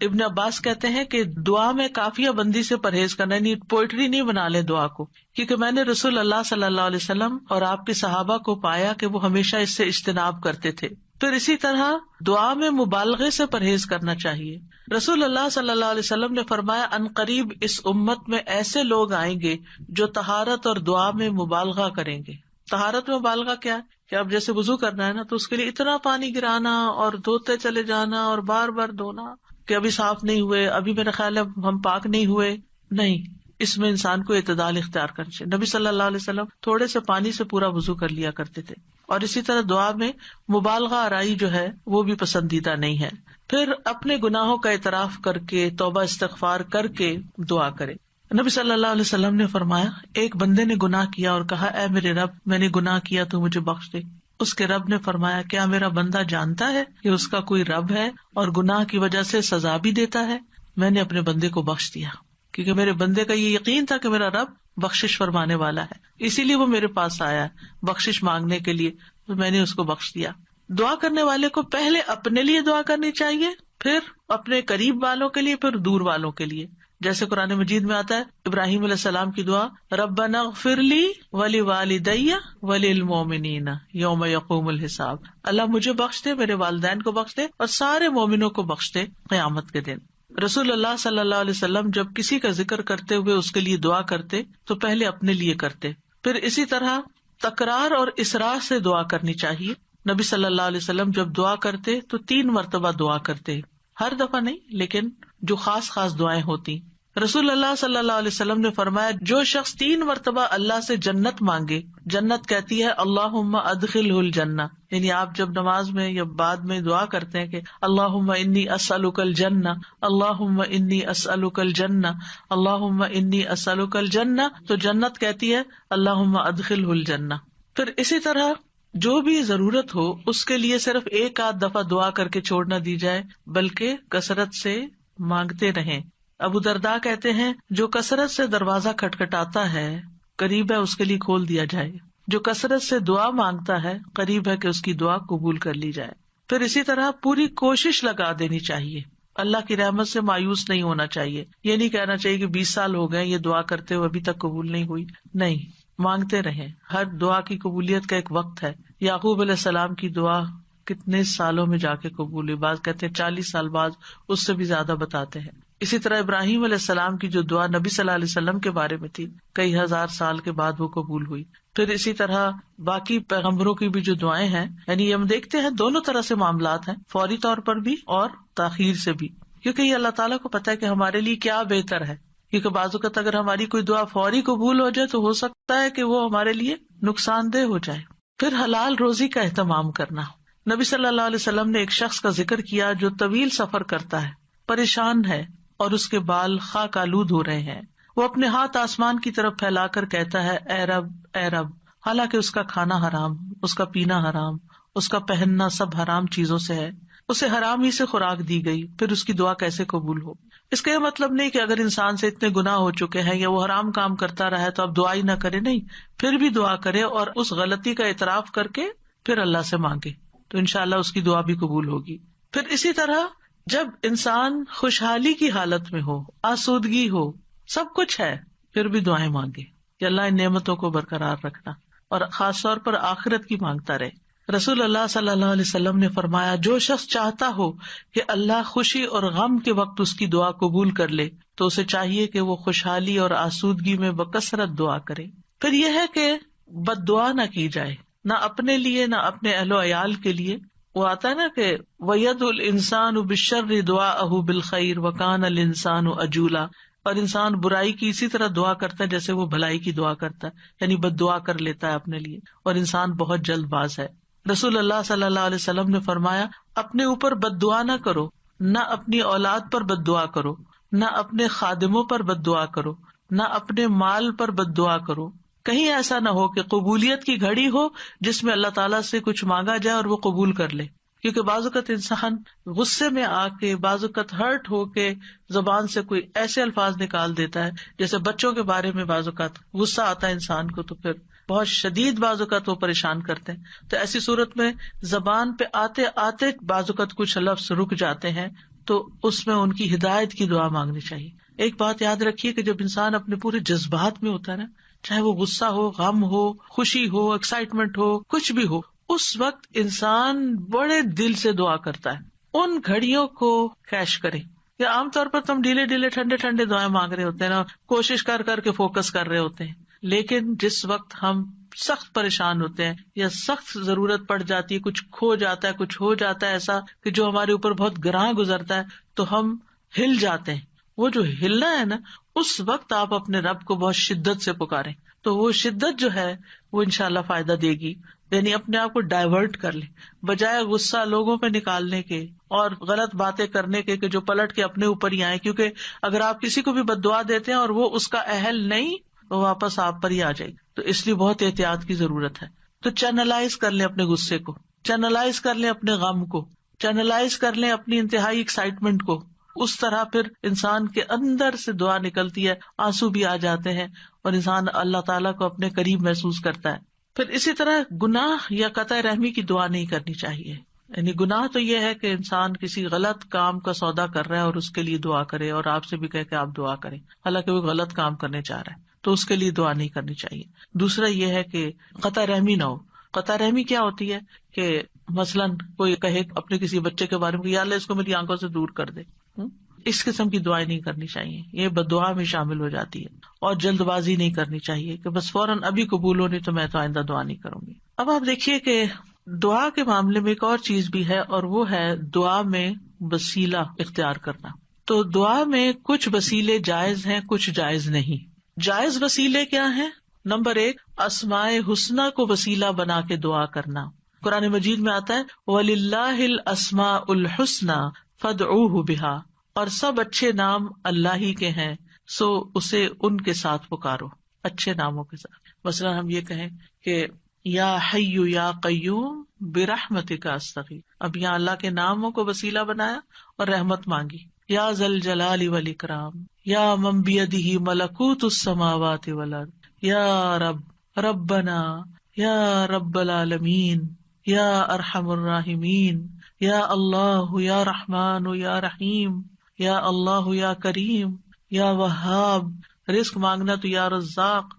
ابن عباس کہتے ہیں کہ دعا میں قافیہ بندی سے پرہیز کرنا، یعنی پوئٹری نہیں بنا لے دعا کو، کیونکہ میں نے رسول اللہ صلی اللہ علیہ وسلم اور آپ کے صحابہ کو پایا کہ وہ ہمیشہ اس سے اجتناب کرتے تھے. پھر اسی طرح دعا میں مبالغے سے پرہیز کرنا چاہیے. رسول اللہ صلی اللہ علیہ وسلم نے فرمایا ان قریب اس امت میں ایسے لوگ آئیں گے جو طہارت اور دعا میں مبالغہ کریں گے. طہارت میں مبالغہ کیا ہے کہ اب جیسے وضو کرنا ہے نا تو اس کے لیے اتنا پانی گرانا اور دھوتے چلے جانا اور بار بار دھونا کہ ابھی صاف نہیں ہوئے، ابھی میرا خیال ہے ہم پاک نہیں ہوئے. نہیں، اس میں انسان کو اعتدال اختیار کرنا چاہیے. نبی صلی اللہ علیہ وسلم تھوڑے سے پانی سے پورا وضو کر لیا کرتے تھے. اور اسی طرح دعا میں مبالغہ آرائی جو ہے وہ بھی پسندیدہ نہیں ہے. پھر اپنے گناہوں کا اعتراف کر کے توبہ استغفار کر کے دعا کرے. نبی صلی اللہ علیہ وسلم نے فرمایا ایک بندے نے گناہ کیا اور کہا اے میرے رب میں نے گناہ کیا تو مجھے بخش دے. اس کے رب نے فرمایا کیا میرا بندہ جانتا ہے کہ اس کا کوئی رب ہے اور گناہ کی وجہ سے سزا بھی دیتا ہے؟ میں نے اپنے بندے کو بخش دیا، کیونکہ میرے بندے کا یہ یقین تھا کہ میرا رب بخشش فرمانے والا ہے، اسی لیے وہ میرے پاس آیا ہے بخشش مانگنے کے لیے، تو میں نے اس کو بخش دیا. دعا کرنے والے کو پہلے اپنے لیے دعا کرنی چاہیے، پھر اپنے قریب والوں کے لیے، پھر دور والوں کے لیے. جیسے قرآن مجید میں آتا ہے ابراہیم علیہ السلام کی دعا ربنا اغفر لی ولوالدی وللمؤمنین یوم یقوم الحساب. اللہ مجھے بخش دے، میرے والدین کو بخش دے اور سارے مومنوں کو بخش دے قیامت کے دن. رسول اللہ صلی اللہ علیہ وسلم جب کسی کا ذکر کرتے ہوئے اس کے لیے دعا کرتے تو پہلے اپنے لیے کرتے. پھر اسی طرح تکرار اور اصرار سے دعا کرنی چاہیے. نبی صلی اللہ علیہ وسلم جب دعا کرتے تو 3 مرتبہ دعا کرتے، ہر دفعہ نہیں لیکن جو خاص دعائیں ہوتی. رسول اللہ صلی اللہ علیہ وسلم نے فرمایا جو شخص 3 مرتبہ اللہ سے جنت مانگے، جنت کہتی ہے اللہم ادخلہ الجنہ. یعنی آپ جب نماز میں یا بعد میں دعا کرتے ہیں کہ اللہم انی اسألک الجنہ، اللہم انی اسألک الجنہ، اللہم انی اسألک الجنہ، تو جنت کہتی ہے اللہم ادخلہ الجنہ. پھر اسی طرح جو بھی ضرورت ہو اس کے لیے صرف 1 آدھ دفعہ دعا کر کے چھوڑ نہ دی جائے بلکہ کثرت سے مانگتے رہیں. ابو درداء کہتے ہیں جو کثرت سے دروازہ کھٹکھٹاتا ہے قریب ہے اس کے لیے کھول دیا جائے، جو کثرت سے دعا مانگتا ہے قریب ہے کہ اس کی دعا قبول کر لی جائے. پھر اسی طرح پوری کوشش لگا دینی چاہیے، اللہ کی رحمت سے مایوس نہیں ہونا چاہیے. یہ نہیں کہنا چاہیے کہ 20 سال ہو گئے یہ دعا کرتے ہوئے ابھی تک قبول نہیں ہوئی. نہیں، مانگتے رہیں. ہر دعا کی قبولیت کا ایک وقت ہے. یعقوب علیہ السلام کی دعا کتنے سالوں میں جا کے قبول ہوئی، بعض کہتے ہیں 40 سال بعد، اس سے بھی زیادہ بتاتے ہیں. اسی طرح ابراہیم علیہ السلام کی جو دعا نبی صلی اللہ علیہ وسلم کے بارے میں تھی کئی ہزار سال کے بعد وہ قبول ہوئی. پھر اسی طرح باقی پیغمبروں کی بھی جو دعائیں ہیں، یعنی ہم دیکھتے ہیں دونوں طرح سے معاملات ہیں، فوری طور پر بھی اور تاخیر سے بھی، کیونکہ یہ اللہ تعالیٰ کو پتا ہے کہ ہمارے لیے کیا بہتر ہے. کیونکہ بعض اوقات اگر ہماری کوئی دعا فوری قبول ہو جائے تو ہو سکتا ہے کہ وہ ہمارے لیے نقصان دہ ہو جائے. پھر حلال روزی کا اہتمام کرنا. نبی صلی اللہ علیہ وسلم نے ایک شخص کا ذکر کیا جو طویل سفر کرتا ہے، پریشان ہے اور اس کے بال خاک آلود ہو رہے ہیں. وہ اپنے ہاتھ آسمان کی طرف پھیلا کر کہتا ہے اے رب اے رب، حالانکہ اس کا کھانا حرام، اس کا پینا حرام، اس کا پہننا سب حرام چیزوں سے ہے، اسے حرام ہی سے خوراک دی گئی، پھر اس کی دعا کیسے قبول ہو؟ اس کا یہ مطلب نہیں کہ اگر انسان سے اتنے گناہ ہو چکے ہیں یا وہ حرام کام کرتا رہا ہے تو اب دعا ہی نہ کرے. نہیں، پھر بھی دعا کرے اور اس غلطی کا اعتراف کر کے پھر اللہ سے مانگے تو انشاءاللہ اس کی دعا بھی قبول ہوگی. پھر اسی طرح جب انسان خوشحالی کی حالت میں ہو، آسودگی ہو، سب کچھ ہے، پھر بھی دعائیں مانگے کہ اللہ ان نعمتوں کو برقرار رکھنا، اور خاص طور پر آخرت کی مانگتا رہے. رسول اللہ صلی اللہ علیہ وسلم نے فرمایا جو شخص چاہتا ہو کہ اللہ خوشی اور غم کے وقت اس کی دعا قبول کر لے تو اسے چاہیے کہ وہ خوشحالی اور آسودگی میں بکثرت دعا کرے. پھر یہ ہے کہ بد دعا نہ کی جائے، نہ اپنے لیے نہ اپنے اہل و عیال کے لیے. وہ آتا ہے نا کہ وَيَدْعُ الْإِنسَانُ بِالشَّرِّ دُعَاءَهُ بِالْخَيْرِ وَكَانَ الْإِنسَانُ عَجُولًا. اور انسان برائی کی اسی طرح دعا کرتا ہے جیسے وہ بھلائی کی دعا کرتا ہے، یعنی بد دعا کر لیتا ہے اپنے لیے، اور انسان بہت جلد باز ہے. رسول اللہ صلی اللہ علیہ وسلم نے فرمایا اپنے اوپر بد دعا نہ کرو، نہ اپنی اولاد پر بد دعا کرو، نہ اپنے خادموں پر بد دعا کرو، نہ اپنے مال پر بد دعا کرو. کہیں ایسا نہ ہو کہ قبولیت کی گھڑی ہو جس میں اللہ تعالیٰ سے کچھ مانگا جائے اور وہ قبول کر لے. کیونکہ بعض اوقات انسان غصے میں آ کے، بعض اوقات ہرٹ ہو کے زبان سے کوئی ایسے الفاظ نکال دیتا ہے، جیسے بچوں کے بارے میں بعض اوقات غصہ آتا ہے انسان کو تو پھر بہت شدید بعض اوقات وہ پریشان کرتے ہیں. تو ایسی صورت میں زبان پہ آتے آتے بعض اوقات کچھ لفظ رک جاتے ہیں تو اس میں ان کی ہدایت کی دعا مانگنی چاہیے. ایک بات یاد رکھیے کہ جب انسان اپنے پورے جذبات میں ہوتا ہے نا، چاہے وہ غصہ ہو، غم ہو، خوشی ہو، ایکسائٹمنٹ ہو، کچھ بھی ہو، اس وقت انسان بڑے دل سے دعا کرتا ہے. ان گھڑیوں کو کیش کریں. یا عام طور پر تم ڈھیلے ڈھیلے ٹھنڈے ٹھنڈے دعائیں مانگ رہے ہوتے ہیں نا، کوشش کر کر کے فوکس کر رہے ہوتے ہیں. لیکن جس وقت ہم سخت پریشان ہوتے ہیں یا سخت ضرورت پڑ جاتی ہے، کچھ کھو جاتا ہے، کچھ ہو جاتا ہے ایسا کہ جو ہمارے اوپر بہت گراں گزرتا ہے، تو ہم ہل جاتے ہیں. وہ جو ہلنا ہے نا، اس وقت آپ اپنے رب کو بہت شدت سے پکاریں، تو وہ شدت جو ہے وہ انشاءاللہ فائدہ دے گی. یعنی اپنے آپ کو ڈائیورٹ کر لیں، بجائے غصہ لوگوں پہ نکالنے کے اور غلط باتیں کرنے کے کہ جو پلٹ کے اپنے اوپر ہی آئے. کیونکہ اگر آپ کسی کو بھی بد دعا دیتے ہیں اور وہ اس کا اہل نہیں، وہ واپس آپ پر ہی آ جائے گی. تو اس لیے بہت احتیاط کی ضرورت ہے. تو چینلائز کر لیں اپنے غصے کو، چینلائز کر لیں اپنے غم کو، چینلائز کر لیں اپنی انتہائی ایکسائٹمنٹ کو. اس طرح پھر انسان کے اندر سے دعا نکلتی ہے، آنسو بھی آ جاتے ہیں اور انسان اللہ تعالیٰ کو اپنے قریب محسوس کرتا ہے. پھر اسی طرح گناہ یا قطع رحمی کی دعا نہیں کرنی چاہیے. یعنی گناہ تو یہ ہے کہ انسان کسی غلط کام کا سودا کر رہا ہے اور اس کے لیے دعا کرے اور آپ سے بھی کہے کہ آپ دعا کریں، حالانکہ وہ غلط کام کرنے چاہ رہا ہے، تو اس کے لیے دعا نہیں کرنی چاہیے. دوسرا یہ ہے کہ قطع رحمی نہ ہو. قطع رحمی کیا ہوتی ہے کہ مثلاً کوئی کہے اپنے کسی بچے کے بارے میں یا اللہ اس کو میری آنکھوں سے دور کر دے، اس قسم کی دعائیں نہیں کرنی چاہیے. یہ بددعا میں شامل ہو جاتی ہے. اور جلد بازی نہیں کرنی چاہیے کہ بس فوراً ابھی قبول ہو، نہیں تو میں تو آئندہ دعا نہیں کروں گی. اب آپ دیکھیے کہ دعا کے معاملے میں ایک اور چیز بھی ہے، اور وہ ہے دعا میں وسیلہ اختیار کرنا. تو دعا میں کچھ وسیلے جائز ہیں، کچھ جائز نہیں. جائز وسیلے کیا ہیں؟ نمبر 1، اسماء حسنہ کو وسیلہ بنا کے دعا کرنا. قرآن مجید میں آتا ہے وَلِلَّهِ الْأَسْمَاءُ الْحُسْنَى فَادْعُوهُ بِهَا، اور سب اچھے نام اللہ ہی کے ہیں، سو اسے ان کے ساتھ پکارو، اچھے ناموں کے ساتھ. مثلا ہم یہ کہیں کہ یا حی یا قیوم برحمتک استغیث. اب یہاں اللہ کے ناموں کو وسیلہ بنایا اور رحمت مانگی. یا ذا الجلال والاکرام، یا من بیدہ ملکوت السماوات والارض، یا رب ربنا، یا رب العالمین، یا ارحم الراحمین، یا اللہ یا رحمان یا رحیم، یا اللہ یا کریم، یا وہاب. رزق مانگنا تو یا رزاق.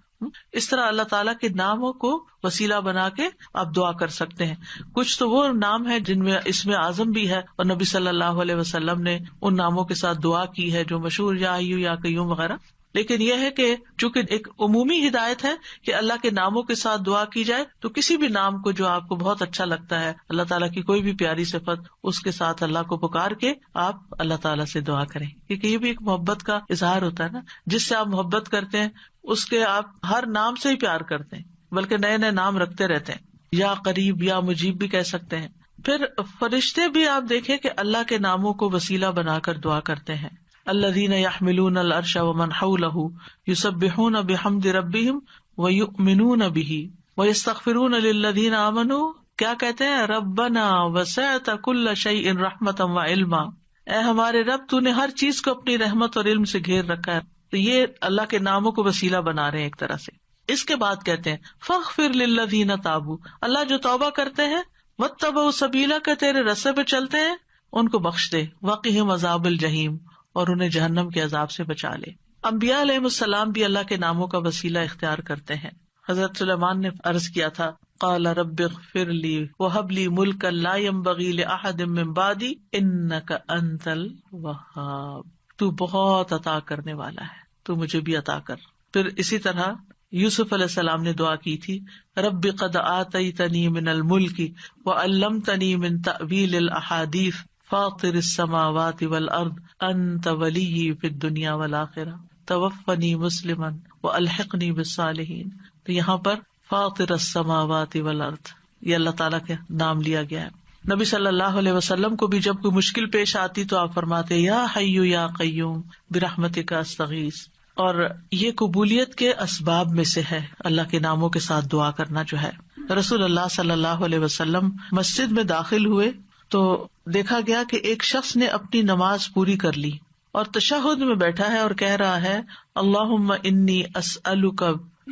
اس طرح اللہ تعالیٰ کے ناموں کو وسیلہ بنا کے آپ دعا کر سکتے ہیں. کچھ تو وہ نام ہے جن میں اسم اعظم بھی ہے، اور نبی صلی اللہ علیہ وسلم نے ان ناموں کے ساتھ دعا کی ہے جو مشہور یا حیّ یا قیوم وغیرہ. لیکن یہ ہے کہ چونکہ ایک عمومی ہدایت ہے کہ اللہ کے ناموں کے ساتھ دعا کی جائے، تو کسی بھی نام کو جو آپ کو بہت اچھا لگتا ہے، اللہ تعالیٰ کی کوئی بھی پیاری صفت، اس کے ساتھ اللہ کو پکار کے آپ اللہ تعالیٰ سے دعا کریں. کیونکہ یہ بھی ایک محبت کا اظہار ہوتا ہے نا، جس سے آپ محبت کرتے ہیں اس کے آپ ہر نام سے ہی پیار کرتے ہیں، بلکہ نئے نئے نام رکھتے رہتے ہیں. یا قریب یا مجیب بھی کہہ سکتے ہیں. پھر فرشتے بھی آپ دیکھیں کہ اللہ کے ناموں کو وسیلہ بنا کر دعا کرتے ہیں. الذین یحملون العرش ومن حولہ یسبحون بحمد ربہم ویؤمنون بہ ویستغفرون للذین آمنوا. کیا کہتے ہیں؟ ربنا وسعت کل شیء رحمتا وعلما. اے ہمارے رب، تو نے ہر چیز کو اپنی رحمت اور علم سے گھیر رکھا ہے. تو یہ اللہ کے ناموں کو وسیلہ بنا رہے ہیں ایک طرح سے. اس کے بعد کہتے ہیں فاغفر للذین تابوا، اللہ جو توبہ کرتے ہیں، واتبعوا سبیلک، تیرے رستے پہ چلتے ہیں، ان کو بخش دے، وقہم عذاب الجحیم، اور انہیں جہنم کے عذاب سے بچا لے. انبیاء علیہ السلام بھی اللہ کے ناموں کا وسیلہ اختیار کرتے ہیں. حضرت سلیمان نے عرض کیا تھا قال رب اغفر لی وہب لی ملکا لا ينبغی لأحد من بعدی انک انت الوہاب. تو بہت عطا کرنے والا ہے، تو مجھے بھی عطا کر. پھر اسی طرح یوسف علیہ السلام نے دعا کی تھی رب قد آتیتنی من الملک وعلمتنی من تأویل الاحادیث فاطر السماوات والارض انت ولی فی الدنیا والآخرہ توفنی مسلما والحقنی بالصالحین. تو یہاں پر فاطر السماوات والارض یہ اللہ تعالیٰ کا نام لیا گیا ہے. نبی صلی اللہ علیہ وسلم کو بھی جب کوئی مشکل پیش آتی تو آپ فرماتے یا حی یا قیوم برحمتک استغیث. اور یہ قبولیت کے اسباب میں سے ہے اللہ کے ناموں کے ساتھ دعا کرنا جو ہے. رسول اللہ صلی اللہ علیہ وسلم مسجد میں داخل ہوئے تو دیکھا گیا کہ ایک شخص نے اپنی نماز پوری کر لی اور تشہد میں بیٹھا ہے اور کہہ رہا ہے اللہم انی اسألک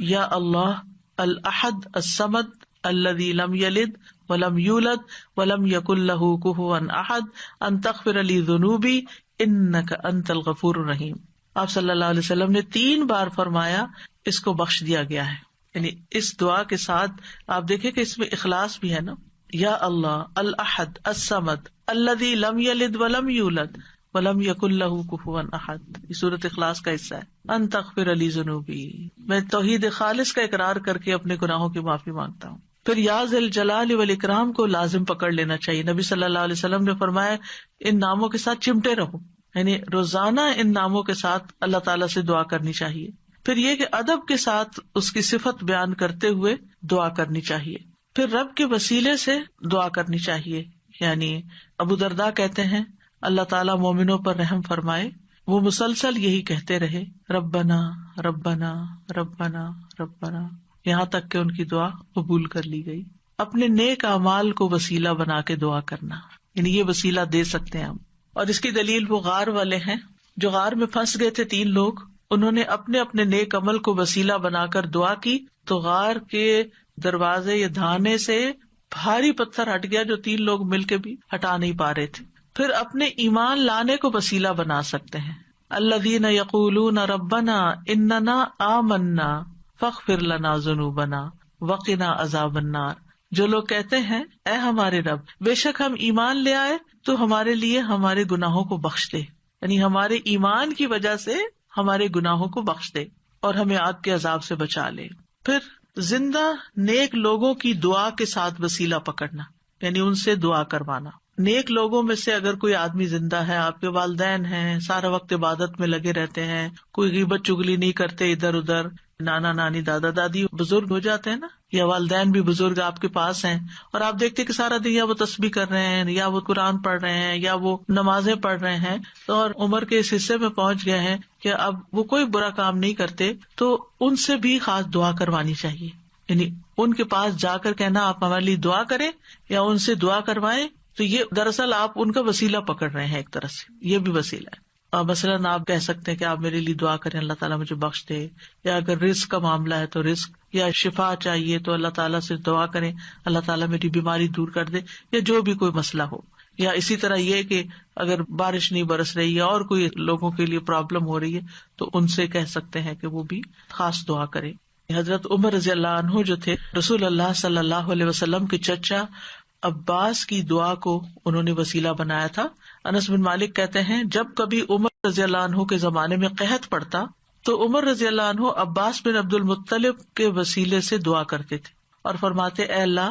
یا اللہ الاحد الصمد الذی لم یلد ولم یولد ولم یکن لہ کفوا احد ان تغفر لی ذنوبی انک انت الغفور الرحیم. آپ صلی اللہ علیہ وسلم نے 3 بار فرمایا اس کو بخش دیا گیا ہے. یعنی اس دعا کے ساتھ آپ دیکھیں کہ اس میں اخلاص بھی ہے نا. یا اللہ الاحد الصمد الذی لم یلد ولم یولد ولم یکن لہ کفوا احد، یہ سورۃ اخلاص کا حصہ ہے. ان تغفر لی ذنوبی، میں توحید خالص کا اقرار کر کے اپنے گناہوں کی معافی مانگتا ہوں. پھر یا ذی الجلال والاکرام کو لازم پکڑ لینا چاہیے. نبی صلی اللہ علیہ وسلم نے فرمایا ان ناموں کے ساتھ چمٹے رہو، یعنی روزانہ ان ناموں کے ساتھ اللہ تعالیٰ سے دعا کرنی چاہیے. پھر یہ کہ ادب کے ساتھ اس کی صفت بیان کرتے ہوئے دعا کرنی چاہیے. پھر رب کے وسیلے سے دعا کرنی چاہیے. یعنی ابو درداء کہتے ہیں اللہ تعالیٰ مومنوں پر رحم فرمائے، وہ مسلسل یہی کہتے رہے ربنا ربنا ربنا ربنا، یہاں تک کہ ان کی دعا قبول کر لی گئی. اپنے نیک اعمال کو وسیلہ بنا کے دعا کرنا، یعنی یہ وسیلہ دے سکتے ہیں ہم. اور اس کی دلیل وہ غار والے ہیں جو غار میں پھنس گئے تھے 3 لوگ، انہوں نے اپنے اپنے نیک عمل کو وسیلہ بنا کر دعا کی تو غار کے دروازے یا دھانے سے بھاری پتھر ہٹ گیا جو 3 لوگ مل کے بھی ہٹا نہیں پا رہے تھے. پھر اپنے ایمان لانے کو وسیلہ بنا سکتے ہیں. الذین یقولون ربنا اننا آمنا فاغفر لنا ذنوبنا وقنا عذاب النار، جو لوگ کہتے ہیں اے ہمارے رب بے شک ہم ایمان لے آئے تو ہمارے لیے ہمارے گناہوں کو بخش دے، یعنی ہمارے ایمان کی وجہ سے ہمارے گناہوں کو بخش دے اور ہمیں آگ کے عذاب سے بچا لے. پھر زندہ نیک لوگوں کی دعا کے ساتھ وسیلہ پکڑنا، یعنی ان سے دعا کروانا. نیک لوگوں میں سے اگر کوئی آدمی زندہ ہے، آپ کے والدین ہیں، سارا وقت عبادت میں لگے رہتے ہیں، کوئی غیبت چگلی نہیں کرتے ادھر ادھر، نانا نانی دادا دادی بزرگ ہو جاتے ہیں نا، یا والدین بھی بزرگ آپ کے پاس ہیں اور آپ دیکھتے کہ سارا دن یا وہ تسبیح کر رہے ہیں یا وہ قرآن پڑھ رہے ہیں یا وہ نمازیں پڑھ رہے ہیں، اور عمر کے اس حصے میں پہنچ گئے ہیں کہ اب وہ کوئی برا کام نہیں کرتے، تو ان سے بھی خاص دعا کروانی چاہیے. یعنی ان کے پاس جا کر کہنا آپ ہمارے لیے دعا کریں یا ان سے دعا کروائیں، تو یہ دراصل آپ ان کا وسیلہ پکڑ رہے ہیں ایک طرح سے، یہ بھی وسیلہ ہے. مثلاً آپ کہہ سکتے ہیں کہ آپ میرے لیے دعا کریں اللہ تعالیٰ مجھے بخش دے، یا اگر رزق کا معاملہ ہے تو رزق، یا شفا چاہیے تو اللہ تعالیٰ سے دعا کریں اللہ تعالیٰ میری بیماری دور کر دے، یا جو بھی کوئی مسئلہ ہو. یا اسی طرح یہ کہ اگر بارش نہیں برس رہی ہے اور کوئی لوگوں کے لیے پرابلم ہو رہی ہے تو ان سے کہہ سکتے ہیں کہ وہ بھی خاص دعا کریں. حضرت عمر رضی اللہ عنہ جو تھے رسول اللہ صلی اللہ علیہ وسلم کے چچا عباس کی دعا کو انہوں نے وسیلہ بنایا تھا. انس بن مالک کہتے ہیں جب کبھی عمر رضی اللہ عنہ کے زمانے میں قحط پڑتا تو عمر رضی اللہ عنہ عباس بن عبد المطلب کے وسیلے سے دعا کرتے تھے اور فرماتے اے اللہ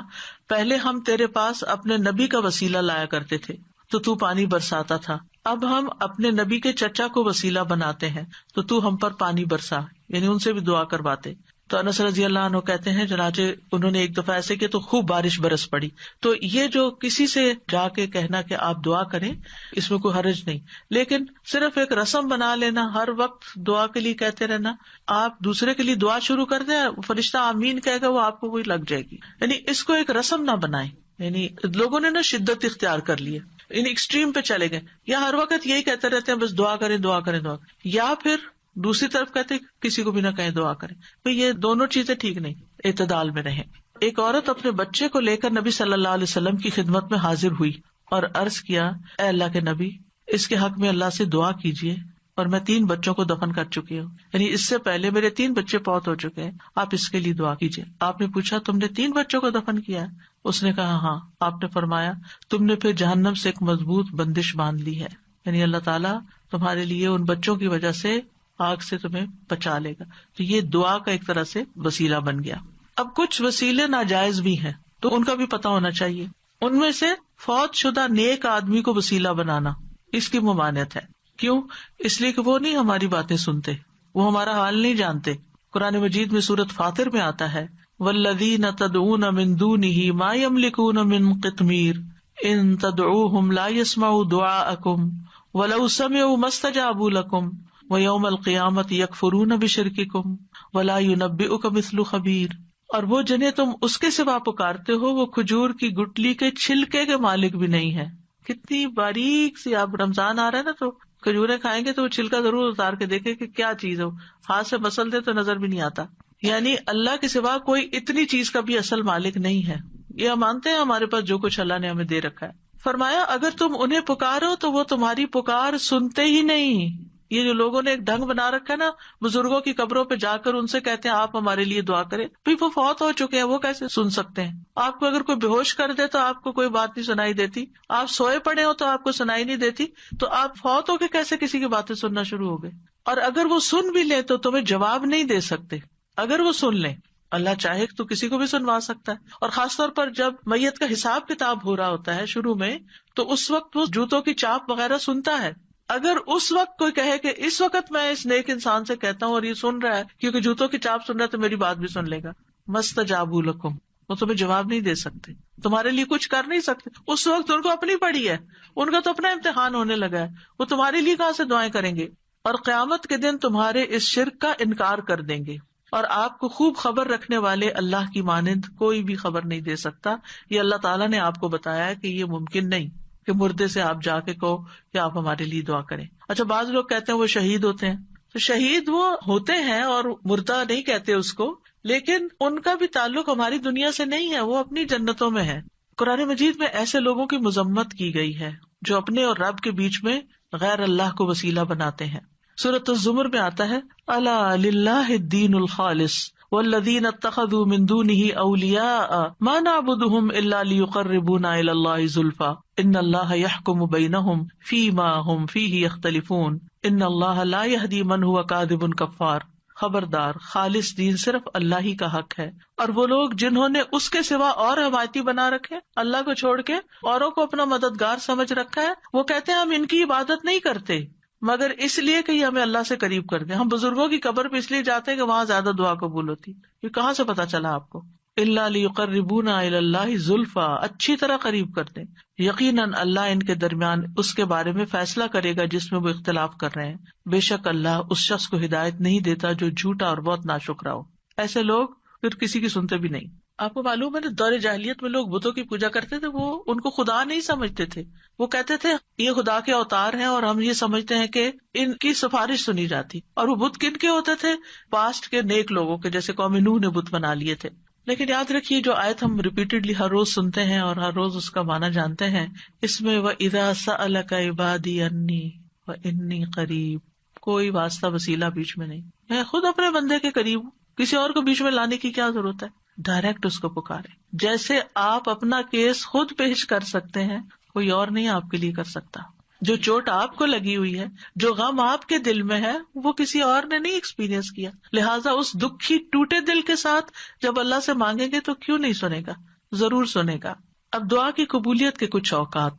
پہلے ہم تیرے پاس اپنے نبی کا وسیلہ لایا کرتے تھے تو پانی برساتا تھا، اب ہم اپنے نبی کے چچا کو وسیلہ بناتے ہیں تو ہم پر پانی برسا، یعنی ان سے بھی دعا کرواتے. تو انس رضی اللہ عنہ کہتے ہیں چنانچہ انہوں نے ایک دفعہ ایسے کیا تو خوب بارش برس پڑی. تو یہ جو کسی سے جا کے کہنا کہ آپ دعا کریں اس میں کوئی حرج نہیں، لیکن صرف ایک رسم بنا لینا ہر وقت دعا کے لیے کہتے رہنا، آپ دوسرے کے لیے دعا شروع کر دیں فرشتہ آمین کہے گا وہ آپ کو وہی لگ جائے گی، یعنی اس کو ایک رسم نہ بنائیں. یعنی لوگوں نے نا شدت اختیار کر لی ہے، یعنی ایکسٹریم پہ چلے گئے، یا ہر وقت یہی کہتے رہتے ہیں بس دعا کریں دعا کریں دعا کریں، یا پھر دوسری طرف کہتے کسی کو بھی نہ کہیں دعا کریں. تو یہ دونوں چیزیں ٹھیک نہیں، اعتدال میں رہیں. ایک عورت اپنے بچے کو لے کر نبی صلی اللہ علیہ وسلم کی خدمت میں حاضر ہوئی اور عرض کیا اے اللہ کے نبی اس کے حق میں اللہ سے دعا کیجیے اور میں 3 بچوں کو دفن کر چکی ہوں، یعنی اس سے پہلے میرے 3 بچے فوت ہو چکے ہیں، آپ اس کے لیے دعا کیجیے. آپ نے پوچھا تم نے 3 بچوں کو دفن کیا ہے؟ اس نے کہا ہاں. آپ نے فرمایا تم نے پھر جہنم سے ایک مضبوط بندش باندھ لی ہے، یعنی اللہ تعالیٰ تمہارے لیے ان بچوں کی وجہ سے آگ سے تمہیں بچا لے گا. تو یہ دعا کا ایک طرح سے وسیلہ بن گیا. اب کچھ وسیلے ناجائز بھی ہیں تو ان کا بھی پتہ ہونا چاہیے. ان میں سے فوت شدہ نیک آدمی کو وسیلہ بنانا اس کی ممانعت ہے. کیوں؟ اس لیے کہ وہ نہیں ہماری باتیں سنتے، وہ ہمارا حال نہیں جانتے. قرآن مجید میں سورۃ فاطر میں آتا ہے والذین تدعون من دونہ ما یملکون من قطمیر ان تدعوہم لا یسمعوا دعاءکم ولو سمعوا ما استجابوا لکم وَيَوْمَ الْقِيَامَةِ يَكْفُرُونَ بِشِرْكِكُمْ وَلَا يُنَبِّئُكَ مِثْلُ خَبِيرٍ. اور وہ جنہیں تم اس کے سوا پکارتے ہو وہ کھجور کی گٹلی کے چھلکے کے مالک بھی نہیں ہے. کتنی باریک سی، آپ رمضان آ رہا ہے نا تو کھجوریں کھائیں گے تو وہ چھلکا ضرور اتار کے دیکھے کہ کیا چیز ہو، ہاتھ سے مسل دے تو نظر بھی نہیں آتا. یعنی اللہ کے سوا کوئی اتنی چیز کا بھی اصل مالک نہیں ہے. یہ ہم مانتے ہیں ہمارے پاس جو کچھ اللہ نے ہمیں دے رکھا ہے. فرمایا اگر تم انہیں پکارو تو وہ تمہاری پکار سنتے ہی نہیں. یہ جو لوگوں نے ایک ڈھنگ بنا رکھا ہے نا, بزرگوں کی قبروں پہ جا کر ان سے کہتے ہیں آپ ہمارے لیے دعا کریں. بھائی وہ فوت ہو چکے ہیں, وہ کیسے سن سکتے ہیں؟ آپ کو اگر کوئی بے ہوش کر دے تو آپ کو کوئی بات نہیں سنائی دیتی, آپ سوئے پڑے ہو تو آپ کو سنائی نہیں دیتی, تو آپ فوت ہو کے کیسے کسی کی باتیں سننا شروع ہو گئے؟ اور اگر وہ سن بھی لے تو تمہیں جواب نہیں دے سکتے. اگر وہ سن لیں, اللہ چاہے تو کسی کو بھی سنوا سکتا ہے. اور خاص طور پر جب میت کا حساب کتاب ہو رہا ہوتا ہے شروع میں, تو اس وقت وہ جوتوں کی چاپ وغیرہ سنتا ہے. اگر اس وقت کوئی کہے کہ اس وقت میں اس نیک انسان سے کہتا ہوں اور یہ سن رہا ہے کیونکہ جوتوں کی چاپ سن رہا ہے تو میری بات بھی سن لے گا, مستجابوا لکم, وہ تمہیں جواب نہیں دے سکتے, تمہارے لیے کچھ کر نہیں سکتے. اس وقت ان کو اپنی پڑی ہے, ان کا تو اپنا امتحان ہونے لگا ہے, وہ تمہارے لیے کہاں سے دعائیں کریں گے؟ اور قیامت کے دن تمہارے اس شرک کا انکار کر دیں گے. اور آپ کو خوب خبر رکھنے والے اللہ کی مانند کوئی بھی خبر نہیں دے سکتا. یہ اللہ تعالیٰ نے آپ کو بتایا ہے کہ یہ ممکن نہیں کہ مردے سے آپ جا کے کہو کہ آپ ہمارے لیے دعا کریں. اچھا, بعض لوگ کہتے ہیں وہ شہید ہوتے ہیں, تو شہید وہ ہوتے ہیں اور مردہ نہیں کہتے اس کو, لیکن ان کا بھی تعلق ہماری دنیا سے نہیں ہے, وہ اپنی جنتوں میں ہے. قرآن مجید میں ایسے لوگوں کی مذمت کی گئی ہے جو اپنے اور رب کے بیچ میں غیر اللہ کو وسیلہ بناتے ہیں. سورۃ الزمر میں آتا ہے الا للہ الدین الخالص والذین اتخذوا من دونہ اولیاء ما نعبدهم الا لیقربونا الی اللہ زلفی ان اللہ یحکم بینہم فیما ہم فیہ یختلفون ان اللہ لا یہدی من هو کاذب کفار. خبردار, خالص دین صرف اللہ ہی کا حق ہے, اور وہ لوگ جنہوں نے اس کے سوا اور حمایتی بنا رکھے, اللہ کو چھوڑ کے اوروں کو اپنا مددگار سمجھ رکھا ہے, وہ کہتے ہیں ہم ان کی عبادت نہیں کرتے مگر اس لیے کہ یہ ہمیں اللہ سے قریب کر دیں. ہم بزرگوں کی قبر پہ اس لیے جاتے ہیں کہ وہاں زیادہ دعا قبول ہوتی. یہ کہاں سے پتا چلا آپ کو؟ الا لیقربونا الی اللہ زلفی, اچھی طرح قریب کر دیں. یقیناً اللہ ان کے درمیان اس کے بارے میں فیصلہ کرے گا جس میں وہ اختلاف کر رہے ہیں. بے شک اللہ اس شخص کو ہدایت نہیں دیتا جو جھوٹا اور بہت ناشکرا ہو. ایسے لوگ پھر کسی کی سنتے بھی نہیں. آپ کو معلوم ہے دور جاہلیت میں لوگ بتوں کی پوجا کرتے تھے, وہ ان کو خدا نہیں سمجھتے تھے. وہ کہتے تھے یہ خدا کے اوتار ہیں اور ہم یہ سمجھتے ہیں کہ ان کی سفارش سنی جاتی. اور وہ بت کن کے ہوتے تھے؟ پاسٹ کے نیک لوگوں کے, جیسے قوم نوح نے بت بنا لیے تھے. لیکن یاد رکھیے جو آیت ہم ریپیٹڈلی ہر روز سنتے ہیں اور ہر روز اس کا معنی جانتے ہیں, اس میں وَإِذَا سَأَلَكَ عِبَادِي عَنِّي وَإِنِّي قَرِيبٌ, کوئی واسطہ وسیلہ بیچ میں نہیں. میں خود اپنے بندے کے قریب ہوں, کسی اور کو بیچ میں لانے کی کیا ضرورت ہے؟ ڈائریکٹ اس کو پکارے. جیسے آپ اپنا کیس خود پیش کر سکتے ہیں, کوئی اور نہیں آپ کے لیے کر سکتا. جو چوٹ آپ کو لگی ہوئی ہے, جو غم آپ کے دل میں ہے, وہ کسی اور نے نہیں ایکسپیرئنس کیا. لہٰذا اس دکھی ٹوٹے دل کے ساتھ جب اللہ سے مانگیں گے تو کیوں نہیں سنے گا؟ ضرور سنے گا. اب دعا کی قبولیت کے کچھ اوقات.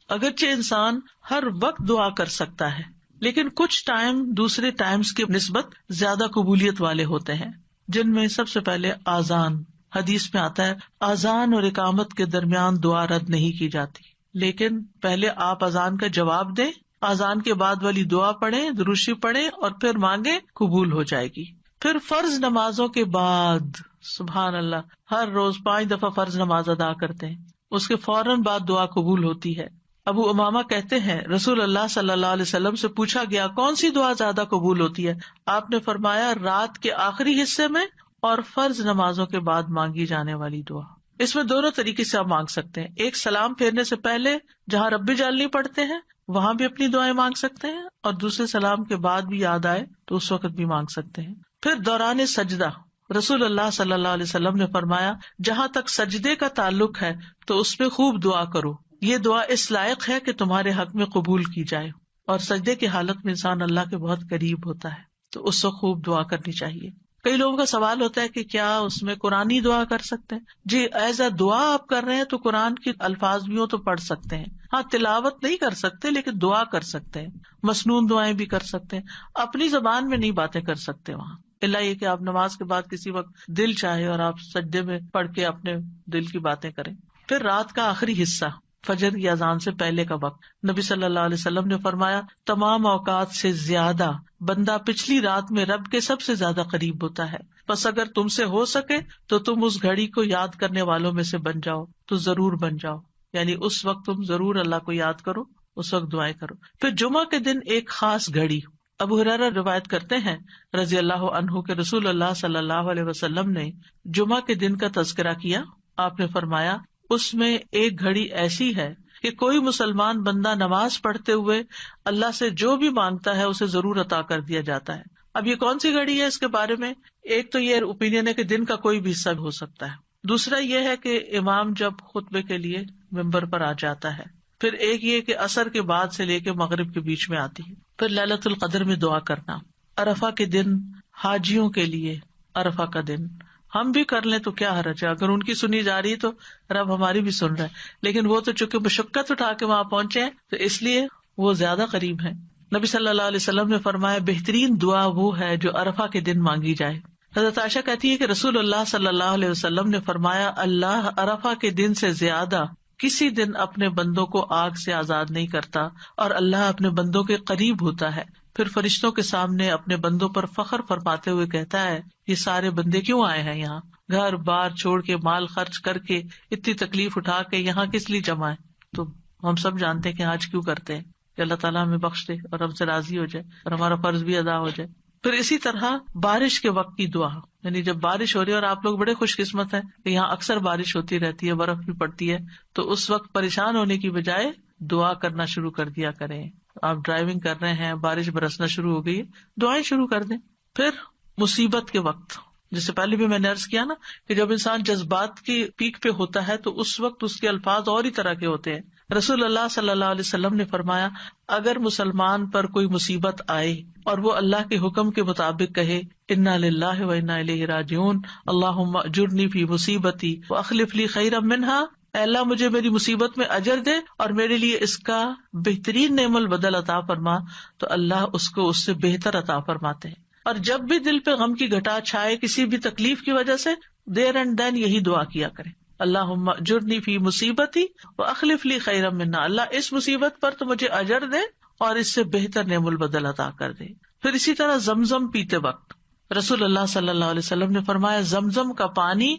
اگرچہ انسان ہر وقت دعا کر سکتا ہے, لیکن کچھ ٹائم دوسرے ٹائمز کی نسبت زیادہ قبولیت والے ہوتے ہیں, جن میں سب سے پہلے آذان. حدیث میں آتا ہے آذان اور اقامت کے درمیان دعا رد نہیں کی جاتی, لیکن پہلے آپ اذان کا جواب دیں, اذان کے بعد والی دعا پڑھیں, درود پڑھیں اور پھر مانگیں, قبول ہو جائے گی. پھر فرض نمازوں کے بعد, سبحان اللہ, ہر روز 5 دفعہ فرض نماز ادا کرتے ہیں, اس کے فوراً بعد دعا قبول ہوتی ہے. ابو امامہ کہتے ہیں رسول اللہ صلی اللہ علیہ وسلم سے پوچھا گیا کون سی دعا زیادہ قبول ہوتی ہے؟ آپ نے فرمایا رات کے آخری حصے میں اور فرض نمازوں کے بعد مانگی جانے والی دعا. اس میں دونوں طریقے سے آپ مانگ سکتے ہیں. ایک سلام پھیرنے سے پہلے جہاں رب جلنی پڑھتے ہیں وہاں بھی اپنی دعائیں مانگ سکتے ہیں, اور دوسرے سلام کے بعد بھی یاد آئے تو اس وقت بھی مانگ سکتے ہیں. پھر دوران سجدہ رسول اللہ صلی اللہ علیہ وسلم نے فرمایا جہاں تک سجدے کا تعلق ہے تو اس پہ خوب دعا کرو, یہ دعا اس لائق ہے کہ تمہارے حق میں قبول کی جائے. اور سجدے کی حالت میں انسان اللہ کے بہت قریب ہوتا ہے, تو اس وقت خوب دعا کرنی چاہیے. کئی لوگوں کا سوال ہوتا ہے کہ کیا اس میں قرآنی دعا کر سکتے ہیں؟ جی, ایز اے دعا آپ کر رہے ہیں تو قرآن کے الفاظ بھی ہو تو پڑھ سکتے ہیں. ہاں, تلاوت نہیں کر سکتے لیکن دعا کر سکتے ہیں, مسنون دعائیں بھی کر سکتے ہیں. اپنی زبان میں نہیں باتیں کر سکتے وہاں, اللہ یہ کہ آپ نماز کے بعد کسی وقت دل چاہے اور آپ سجدے میں پڑھ کے اپنے دل کی باتیں کریں. پھر رات کا آخری حصہ, فجر کی اذان سے پہلے کا وقت, نبی صلی اللہ علیہ وسلم نے فرمایا تمام اوقات سے زیادہ بندہ پچھلی رات میں رب کے سب سے زیادہ قریب ہوتا ہے. بس اگر تم سے ہو سکے تو تم اس گھڑی کو یاد کرنے والوں میں سے بن جاؤ, تو ضرور بن جاؤ. یعنی اس وقت تم ضرور اللہ کو یاد کرو, اس وقت دعائیں کرو. پھر جمعہ کے دن ایک خاص گھڑی. ابو ہریرہ روایت کرتے ہیں رضی اللہ عنہ کے رسول اللہ صلی اللہ علیہ وسلم نے جمعہ کے دن کا تذکرہ کیا آپ نے فرمایا اس میں ایک گھڑی ایسی ہے کہ کوئی مسلمان بندہ نماز پڑھتے ہوئے اللہ سے جو بھی مانگتا ہے اسے ضرور عطا کر دیا جاتا ہے. اب یہ کون سی گھڑی ہے؟ اس کے بارے میں ایک تو یہ اوپینین ہے کہ دن کا کوئی بھی حصہ ہو سکتا ہے. دوسرا یہ ہے کہ امام جب خطبے کے لیے ممبر پر آ جاتا ہے. پھر ایک یہ کہ عصر کے بعد سے لے کے مغرب کے بیچ میں آتی ہے. پھر لیلۃ القدر میں دعا کرنا. عرفہ کے دن حاجیوں کے لیے عرفہ کا دن ہم بھی کر لیں تو کیا حرج ہے؟ اگر ان کی سنی جا رہی تو رب ہماری بھی سن رہا ہے. لیکن وہ تو چونکہ مشقت اٹھا کے وہاں پہنچے ہیں تو اس لیے وہ زیادہ قریب ہیں. نبی صلی اللہ علیہ وسلم نے فرمایا بہترین دعا وہ ہے جو عرفہ کے دن مانگی جائے. حضرت عائشہ کہتی ہے کہ رسول اللہ صلی اللہ علیہ وسلم نے فرمایا اللہ عرفہ کے دن سے زیادہ کسی دن اپنے بندوں کو آگ سے آزاد نہیں کرتا اور اللہ اپنے بندوں کے قریب ہوتا ہے. پھر فرشتوں کے سامنے اپنے بندوں پر فخر فرماتے ہوئے کہتا ہے یہ سارے بندے کیوں آئے ہیں یہاں؟ گھر بار چھوڑ کے مال خرچ کر کے اتنی تکلیف اٹھا کے یہاں کس لیے جمع ہے؟ تو ہم سب جانتے ہیں کہ آج کیوں کرتے ہیں کہ اللہ تعالیٰ ہمیں بخش دے اور ہم سے راضی ہو جائے اور ہمارا فرض بھی ادا ہو جائے. پھر اسی طرح بارش کے وقت کی دعا، یعنی جب بارش ہو رہی ہے اور آپ لوگ بڑے خوش قسمت ہیں کہ یہاں اکثر بارش ہوتی رہتی ہے، برف بھی پڑتی ہے، تو اس وقت پریشان ہونے کی بجائے دعا کرنا شروع کر دیا کریں. آپ ڈرائیونگ کر رہے ہیں، بارش برسنا شروع ہو گئی، دعائیں شروع کر دیں. پھر مصیبت کے وقت، جیسے پہلے بھی میں نے عرض کیا نا کہ جب انسان جذبات کی پیک پہ ہوتا ہے تو اس وقت اس کے الفاظ اور ہی طرح کے ہوتے ہیں. رسول اللہ صلی اللہ علیہ وسلم نے فرمایا اگر مسلمان پر کوئی مصیبت آئے اور وہ اللہ کے حکم کے مطابق کہے انا للہ و انا الیہ راجعون اللہم اجرنی فی مصیبتی واخلف لی خیرا منہا، اے اللہ مجھے میری مصیبت میں اجر دے اور میرے لیے اس کا بہترین نعم البدل عطا فرما، تو اللہ اس کو اس سے بہتر عطا فرماتے ہیں. اور جب بھی دل پہ غم کی گھٹا چھائے کسی بھی تکلیف کی وجہ سے، دیر اینڈ دین یہی دعا کیا کریں اللہم اجرنی فی مصیبتی واخلف لی خیرا منہا، اللہ اس مصیبت پر تو مجھے اجر دے اور اس سے بہتر نعم البدل عطا کر دے. پھر اسی طرح زمزم پیتے وقت رسول اللہ صلی اللہ علیہ وسلم نے فرمایا زمزم کا پانی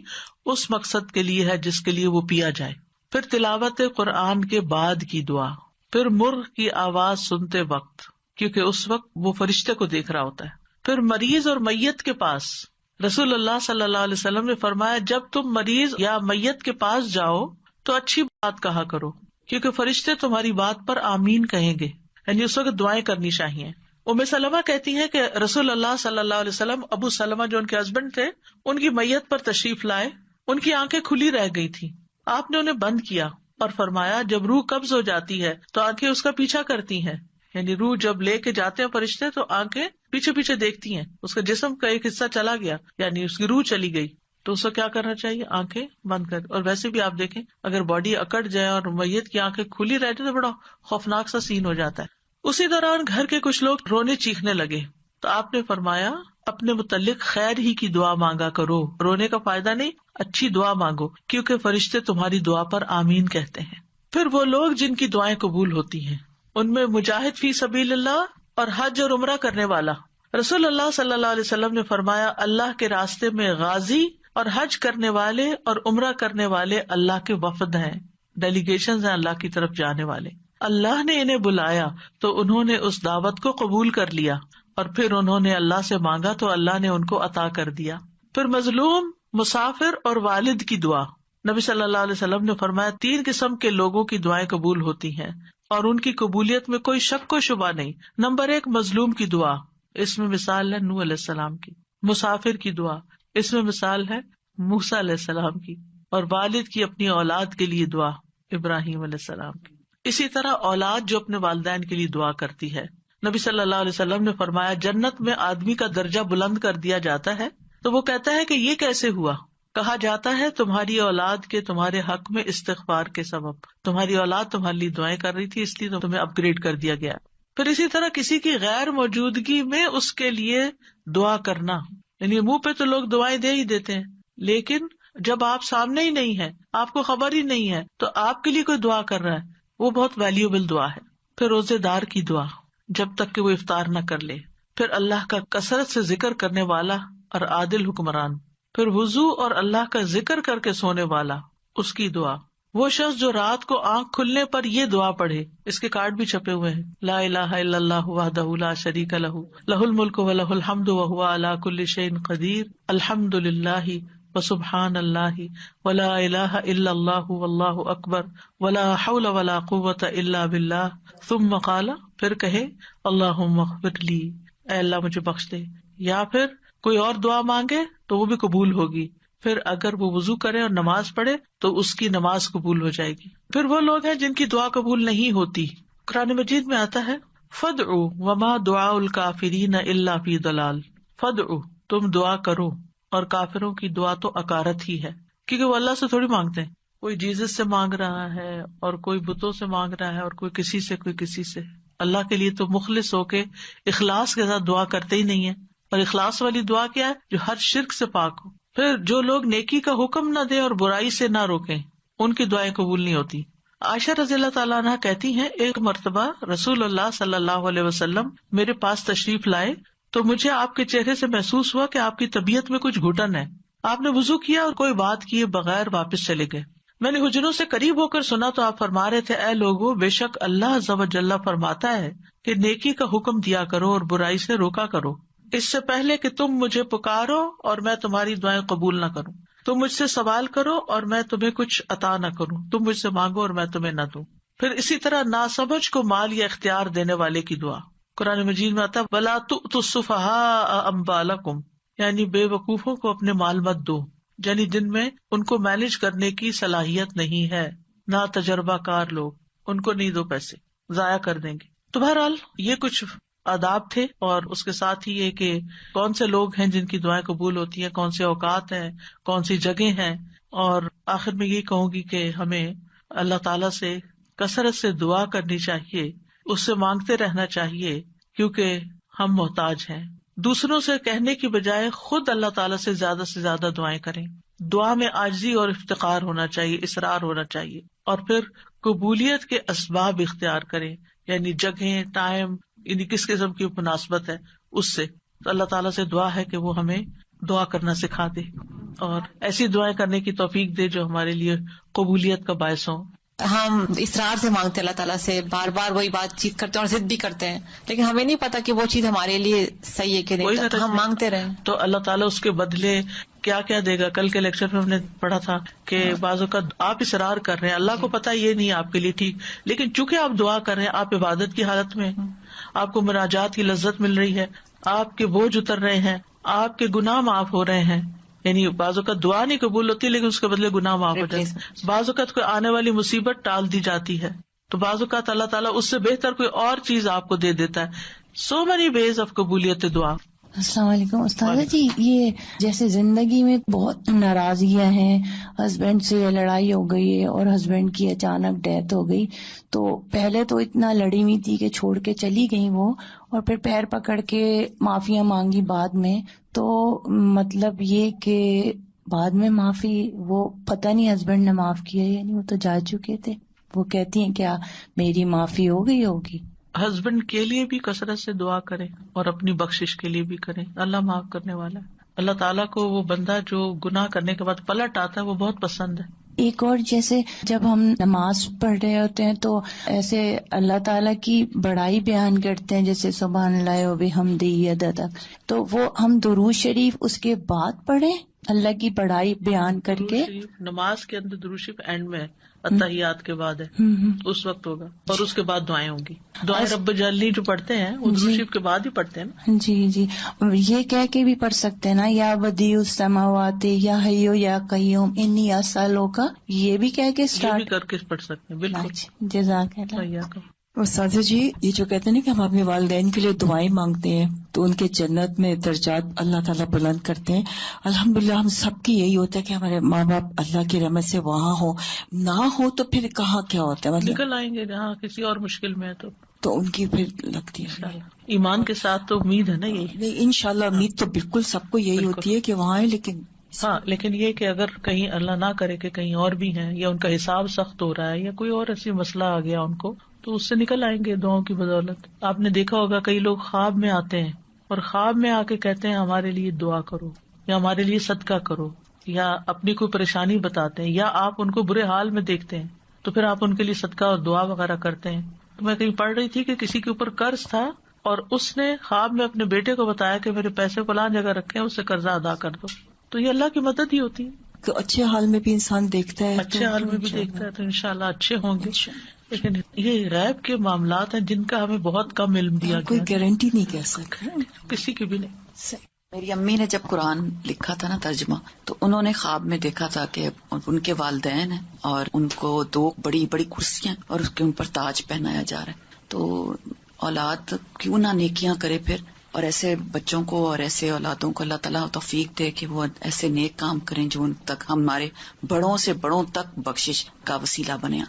اس مقصد کے لیے ہے جس کے لیے وہ پیا جائے. پھر تلاوت قرآن کے بعد کی دعا. پھر مرغ کی آواز سنتے وقت، کیونکہ اس وقت وہ فرشتے کو دیکھ رہا ہوتا ہے. پھر مریض اور میت کے پاس رسول اللہ صلی اللہ علیہ وسلم نے فرمایا جب تم مریض یا میت کے پاس جاؤ تو اچھی بات کہا کرو، کیونکہ فرشتے تمہاری بات پر آمین کہیں گے. یعنی اس وقت دعائیں کرنی چاہیے. ام سلمہ کہتی ہے کہ رسول اللہ صلی اللہ علیہ وسلم ابو سلمہ جو ان کے ہسبینڈ تھے ان کی میت پر تشریف لائے. ان کی آنکھیں کھلی رہ گئی تھی، آپ نے انہیں بند کیا اور فرمایا جب روح قبض ہو جاتی ہے تو آنکھیں اس کا پیچھا کرتی ہیں. یعنی روح جب لے کے جاتے ہیں فرشتے تو آنکھیں پیچھے پیچھے دیکھتی ہیں. اس کا جسم کا ایک حصہ چلا گیا، یعنی اس کی روح چلی گئی، تو اس کو کیا کرنا چاہیے؟ آنکھیں بند کر. اور ویسے بھی آپ دیکھیں اگر باڈی اکڑ جائے اور میت کی آنکھیں کھلی رہ جائے تو بڑا خوفناک سا سین ہو جاتا ہے. اسی دوران گھر کے کچھ لوگ رونے چیخنے لگے تو آپ نے فرمایا اپنے متعلق خیر ہی کی دعا مانگا کرو، رونے کا فائدہ نہیں، اچھی دعا مانگو کیونکہ فرشتے تمہاری دعا پر آمین کہتے ہیں. پھر وہ لوگ جن کی دعائیں قبول ہوتی ہیں ان میں مجاہد فی سبیل اللہ اور حج اور عمرہ کرنے والا. رسول اللہ صلی اللہ علیہ وسلم نے فرمایا اللہ کے راستے میں غازی اور حج کرنے والے اور عمرہ کرنے والے اللہ کے وفد ہیں، ڈیلیگیشنز ہیں اللہ کی طرف جانے والے. اللہ نے انہیں بلایا تو انہوں نے اس دعوت کو قبول کر لیا اور پھر انہوں نے اللہ سے مانگا تو اللہ نے ان کو عطا کر دیا. پھر مظلوم، مسافر اور والد کی دعا. نبی صلی اللہ علیہ وسلم نے فرمایا 3 قسم کے لوگوں کی دعائیں قبول ہوتی ہیں اور ان کی قبولیت میں کوئی شک و شبہ نہیں. نمبر 1 مظلوم کی دعا، اس میں مثال ہے نوح علیہ السلام کی. مسافر کی دعا، اس میں مثال ہے موسیٰ علیہ السلام کی. اور والد کی اپنی اولاد کے لیے دعا، ابراہیم علیہ السلام کی. اسی طرح اولاد جو اپنے والدین کے لیے دعا کرتی ہے. نبی صلی اللہ علیہ وسلم نے فرمایا جنت میں آدمی کا درجہ بلند کر دیا جاتا ہے تو وہ کہتا ہے کہ یہ کیسے ہوا؟ کہا جاتا ہے تمہاری اولاد کے تمہارے حق میں استغفار کے سبب، تمہاری اولاد تمہارے لیے دعائیں کر رہی تھی اس لیے تمہیں اپ گریڈ کر دیا گیا. پھر اسی طرح کسی کی غیر موجودگی میں اس کے لیے دعا کرنا، یعنی منہ پہ تو لوگ دعائیں دے ہی دیتے ہیں لیکن جب آپ سامنے ہی نہیں ہے، آپ کو خبر ہی نہیں ہے تو آپ کے لیے کوئی دعا کر رہا ہے، وہ بہت ویلیوبل دعا ہے. پھر روزے دار کی دعا جب تک کہ وہ افطار نہ کر لے. پھر اللہ کا کثرت سے ذکر کرنے والا اور عادل حکمران. پھر وضو اور اللہ کا ذکر کر کے سونے والا، اس کی دعا. وہ شخص جو رات کو آنکھ کھلنے پر یہ دعا پڑھے، اس کے کارڈ بھی چھپے ہوئے ہیں، لا الہ الا اللہ وحدہ لا شریک لہ لہ الملک ولہ الحمد وہو علی کل شیء قدیر الحمد للہ وسبحان اللہ ولا الہ الا اللہ واللہ اکبر ولا حول ولا قوۃ الا باللہ ثم قال، پھر کہے اللہم اغفر لی، اے اللہ مجھے بخش دے. یا پھر کوئی اور دعا مانگے تو وہ بھی قبول ہوگی. پھر اگر وہ وضو کرے اور نماز پڑھے تو اس کی نماز قبول ہو جائے گی. پھر وہ لوگ ہیں جن کی دعا قبول نہیں ہوتی. قرآن مجید میں آتا ہے فادعوا وما دعاء الکافرین الا فی ضلال. فادعوا، تم دعا کرو، اور کافروں کی دعا تو اکارت ہی ہے، کیونکہ وہ اللہ سے تھوڑی مانگتے ہیں. کوئی جیزس سے مانگ رہا ہے اور کوئی بتوں سے مانگ رہا ہے اور کوئی کسی سے کوئی کسی سے. اللہ کے لیے تو مخلص ہو کے اخلاص کے ساتھ دعا کرتے ہی نہیں ہے. اور اخلاص والی دعا کیا ہے؟ جو ہر شرک سے پاک ہو. پھر جو لوگ نیکی کا حکم نہ دیں اور برائی سے نہ روکیں، ان کی دعائیں قبول نہیں ہوتی. عائشہ رضی اللہ تعالیٰ عنہ کہتی ہیں ایک مرتبہ رسول اللہ صلی اللہ علیہ وسلم میرے پاس تشریف لائے تو مجھے آپ کے چہرے سے محسوس ہوا کہ آپ کی طبیعت میں کچھ گھٹن ہے. آپ نے وضو کیا اور کوئی بات کیے بغیر واپس چلے گئے. میں نے حجروں سے قریب ہو کر سنا تو آپ فرما رہے تھے، اے لوگو، بے شک اللہ عز و جل فرماتا ہے کہ نیکی کا حکم دیا کرو اور برائی سے روکا کرو، اس سے پہلے کہ تم مجھے پکارو اور میں تمہاری دعائیں قبول نہ کروں. تم مجھ سے سوال کرو اور میں تمہیں کچھ عطا نہ کروں، تم مجھ سے مانگو اور میں تمہیں نہ دوں. پھر اسی طرح ناسمجھ کو مال یا اختیار دینے والے کی دعا. قرآن مجید میں آتا ہے وَلَا تُؤْتُوا السُّفَهَاءَ أَمْوَالَكُمْ، یعنی بے وقوفوں کو اپنے مال مت دو، یعنی جن میں ان کو مینج کرنے کی صلاحیت نہیں ہے، نہ تجربہ کار لوگ، ان کو نہیں دو، پیسے ضائع کر دیں گے. تو بہرحال یہ کچھ آداب تھے، اور اس کے ساتھ ہی یہ کہ کون سے لوگ ہیں جن کی دعائیں قبول ہوتی ہیں، کون سے اوقات ہیں، کون سی جگہ ہیں. اور آخر میں یہ کہوں گی کہ ہمیں اللہ تعالیٰ سے کثرت سے دعا کرنی چاہیے، اس سے مانگتے رہنا چاہیے، کیونکہ ہم محتاج ہیں. دوسروں سے کہنے کی بجائے خود اللہ تعالیٰ سے زیادہ دعائیں کریں. دعا میں عاجزی اور افتقار ہونا چاہیے، اصرار ہونا چاہیے، اور پھر قبولیت کے اسباب اختیار کریں، یعنی جگہیں، ٹائم، یعنی کس قسم کی مناسبت ہے اس سے. تو اللہ تعالیٰ سے دعا ہے کہ وہ ہمیں دعا کرنا سکھا دے اور ایسی دعائیں کرنے کی توفیق دے جو ہمارے لیے قبولیت کا باعث ہوں. ہم اصرار سے مانگتے اللہ تعالیٰ سے، بار بار وہی بات چیت کرتے ہیں اور ضد بھی کرتے ہیں، لیکن ہمیں نہیں پتا کہ وہ چیز ہمارے لیے صحیح ہے کہ نہیں، تو ہم مانگتے رہیں تو اللہ تعالیٰ اس کے بدلے کیا کیا دے گا. کل کے لیکچر میں ہم نے پڑھا تھا کہ بعض اوقات آپ اصرار کر رہے ہیں، اللہ کو پتا یہ نہیں آپ کے لیے ٹھیک، لیکن چونکہ آپ دعا کر رہے ہیں، آپ عبادت کی حالت میں، آپ کو مناجات کی لذت مل رہی ہے، آپ کے بوجھ اتر رہے ہیں، آپ کے گناہ معاف ہو رہے ہیں. یعنی بعض اوقات دعا نہیں قبول ہوتی لیکن اس کے بدلے گناہ معاف ہو جاتے ہیں. بعض اوقات کوئی آنے والی مصیبت ٹال دی جاتی ہے، تو بعض اوقات اللہ تعالیٰ اس سے بہتر کوئی اور چیز آپ کو دے دیتا ہے. سو مینی ویز آف قبولیت دعا. السلام علیکم استاذہ جی. یہ جیسے زندگی میں بہت ناراضگیاں ہیں، ہسبینڈ سے لڑائی ہو گئی ہے اور ہسبینڈ کی اچانک ڈیتھ ہو گئی، تو پہلے تو اتنا لڑی ہوئی تھی کہ چھوڑ کے چلی گئی وہ، اور پھر پیر پکڑ کے معافیاں مانگی بعد میں، تو مطلب یہ کہ بعد میں معافی وہ پتہ نہیں ہسبینڈ نے معاف کیا یعنی وہ تو جا چکے تھے، وہ کہتی ہیں کیا میری معافی ہو گئی ہوگی؟ ہسبینڈ کے لیے بھی کثرت سے دعا کریں اور اپنی بخشش کے لیے بھی کریں. اللہ معاف کرنے والا ہے. اللہ تعالیٰ کو وہ بندہ جو گناہ کرنے کے بعد پلٹ آتا ہے وہ بہت پسند ہے. ایک اور جیسے جب ہم نماز پڑھ رہے ہوتے ہیں تو ایسے اللہ تعالیٰ کی بڑائی بیان کرتے ہیں، جیسے سبحان اللہ و بحمدہ عدد، تو وہ ہم درود شریف اس کے بعد پڑھیں اللہ کی بڑائی بیان کر کے. نماز کے اندر درود شریف اینڈ میں اتحیات کے بعد ہے، اس وقت ہوگا، اور اس کے بعد دعائیں ہوں گی. دعائیں رب جلنی جو پڑھتے ہیں وہ درود شریف کے بعد ہی پڑھتے ہیں نا. جی یہ کہہ کے بھی پڑھ سکتے ہیں نا، یا بدیع السماوات یا حیو یا قیوم انی اسالک، یہ بھی کہہ کے اسٹارٹ کر کے پڑھ سکتے ہیں. بالکل. جزاک اللہ. استاذہ جی، یہ جو کہتے ہیں نا کہ ہم اپنے والدین کے لیے دعائیں مانگتے ہیں تو ان کے جنت میں درجات اللہ تعالیٰ بلند کرتے ہیں، الحمدللہ ہم سب کی یہی ہوتا ہے کہ ہمارے ماں باپ اللہ کی رحمت سے وہاں ہو، نہ ہو تو پھر کہاں کیا ہوتا ہے، مطلب نکل آئیں گے جہاں کسی اور مشکل میں ہے تو ان کی پھر لگتی ہے ایمان کے ساتھ. تو امید ہے نا یہی، انشاءاللہ امید تو بالکل سب کو یہی ہوتی ہے کہ وہاں ہے، لیکن یہ کہ اگر کہیں اللہ نہ کرے کہ کہیں اور بھی ہیں یا ان کا حساب سخت ہو رہا ہے یا کوئی اور ایسی مسئلہ آ گیا ان کو، تو اس سے نکل آئیں گے دعاؤں کی بدولت. آپ نے دیکھا ہوگا کئی لوگ خواب میں آتے ہیں اور خواب میں آ کے کہتے ہیں ہمارے لیے دعا کرو یا ہمارے لیے صدقہ کرو، یا اپنی کوئی پریشانی بتاتے ہیں، یا آپ ان کو برے حال میں دیکھتے ہیں تو پھر آپ ان کے لیے صدقہ اور دعا وغیرہ کرتے ہیں. تو میں کہیں پڑھ رہی تھی کہ کسی کے اوپر قرض تھا اور اس نے خواب میں اپنے بیٹے کو بتایا کہ میرے پیسے فلاں جگہ رکھے ہیں، اس سے قرضہ ادا کر دو. تو یہ اللہ کی مدد ہی ہوتی ہے. تو اچھے حال میں بھی انسان دیکھتا ہے, اچھے حال میں بھی دیکھتا ہے تو انشاءاللہ اچھے ہوں گے. لیکن یہ غیب کے معاملات ہیں جن کا ہمیں بہت کم علم دیا گیا, کوئی گارنٹی نہیں کہہ سکتا کسی کی بھی نہیں. میری امی نے جب قرآن لکھا تھا نا ترجمہ, تو انہوں نے خواب میں دیکھا تھا کہ ان کے والدین ہیں اور ان کو 2 بڑی بڑی کرسیاں اور اس کے ان پر تاج پہنایا جا رہا ہے. تو اولاد کیوں نہ نیکیاں کرے پھر, اور ایسے بچوں کو اور ایسے اولادوں کو اللہ تعالیٰ توفیق دے کہ وہ ایسے نیک کام کریں جو ان تک ہمارے بڑوں سے بڑوں تک بخشش کا وسیلہ بنے.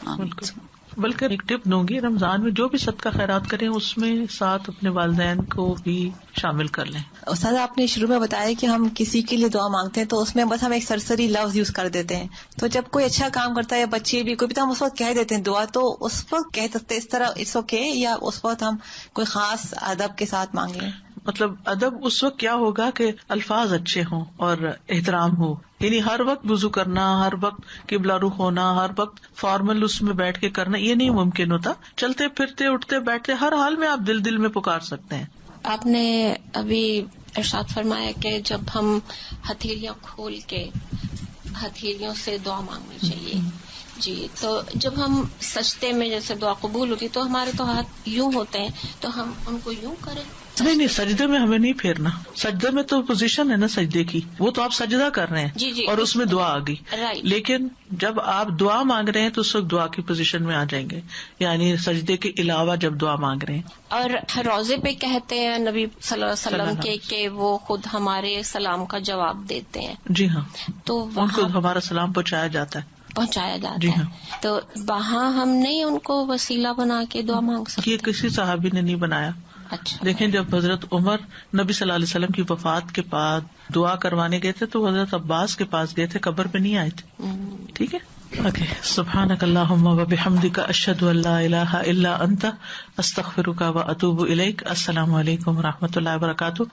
بلکہ ایک ٹپ دوں گی, رمضان میں جو بھی صدقہ خیرات کریں اس میں ساتھ اپنے والدین کو بھی شامل کر لیں. استاد آپ نے شروع میں بتایا کہ ہم کسی کے لیے دعا مانگتے ہیں تو اس میں بس ہم ایک سرسری لفظ یوز کر دیتے ہیں, تو جب کوئی اچھا کام کرتا ہے یا بچے بھی کوئی بھی تو ہم اس وقت کہہ دیتے ہیں دعا, تو اس وقت کہہ سکتے اس طرح اٹس اوکے, یا اس وقت ہم کوئی خاص ادب کے ساتھ مانگیں؟ مطلب ادب اس وقت کیا ہوگا کہ الفاظ اچھے ہوں اور احترام ہو, یعنی ہر وقت وضو کرنا, ہر وقت قبلہ رخ ہونا, ہر وقت فارمل اس میں بیٹھ کے کرنا, یہ نہیں ممکن ہوتا. چلتے پھرتے اٹھتے بیٹھتے ہر حال میں آپ دل میں پکار سکتے ہیں. آپ نے ابھی ارشاد فرمایا کہ جب ہم ہتھیلیاں کھول کے ہتھیلیوں سے دعا مانگنی چاہیے. جی, تو جب ہم سجدے میں جیسے دعا قبول ہوتی تو ہمارے تو ہاتھ یوں ہوتے ہیں, تو ہم ان کو یوں کریں؟ نہیں, سجدے میں ہمیں نہیں پھیرنا. سجدے میں تو پوزیشن ہے نا سجدے کی, وہ تو آپ سجدہ کر رہے ہیں. جی, اور اس میں دعا آ گئی. لیکن جب آپ دعا مانگ رہے ہیں تو اس وقت دعا کی پوزیشن میں آ جائیں گے, یعنی سجدے کے علاوہ جب دعا مانگ رہے ہیں. اور روزے پہ کہتے ہیں نبی صلی اللہ علیہ وسلم کے کہ وہ خود ہمارے سلام کا جواب دیتے ہیں. جی ہاں, تو ان کو ہمارا سلام پہنچایا جاتا ہے. جی ہاں. تو وہاں ہم نہیں ان کو وسیلہ بنا کے دعا مانگ سکتے؟ یہ کسی صحابی نے نہیں بنایا. اچھا, دیکھیں جب حضرت عمر نبی صلی اللہ علیہ وسلم کی وفات کے بعد دعا کروانے گئے تھے تو حضرت عباس کے پاس گئے تھے, قبر پہ نہیں آئے تھے. ٹھیک ہے, اوکے. سبحانک اللہم و بحمدک, اشہد ان لا الہ الا انت, استغفرک و اتوب الیک. السلام علیکم و رحمۃ اللہ وبرکاتہ.